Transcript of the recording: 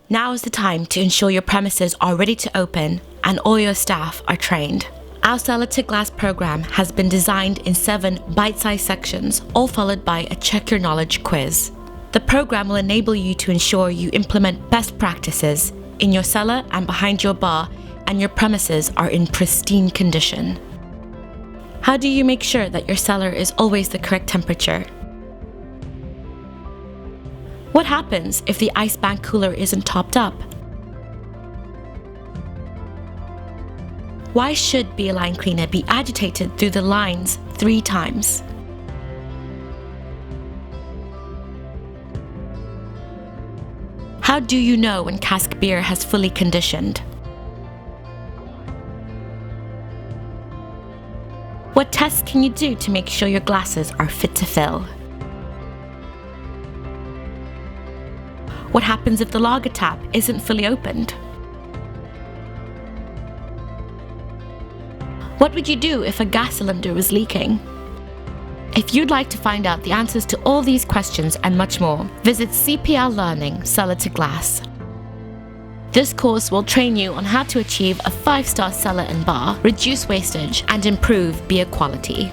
Now is the time to ensure your premises are ready to open and all your staff are trained. Our Cellar to Glass program has been designed in 7 bite-sized sections, all followed by a Check Your Knowledge quiz. The program will enable you to ensure you implement best practices in your cellar and behind your bar, and your premises are in pristine condition. How do you make sure that your cellar is always the correct temperature? What happens if the ice bank cooler isn't topped up? Why should be a line cleaner be agitated through the lines 3 times? How do you know when cask beer has fully conditioned? What tests can you do to make sure your glasses are fit to fill? What happens if the lager tap isn't fully opened? What would you do if a gas cylinder was leaking? If you'd like to find out the answers to all these questions and much more, visit CPL Learning Cellar to Glass. This course will train you on how to achieve a 5-star cellar and bar, reduce wastage, and improve beer quality.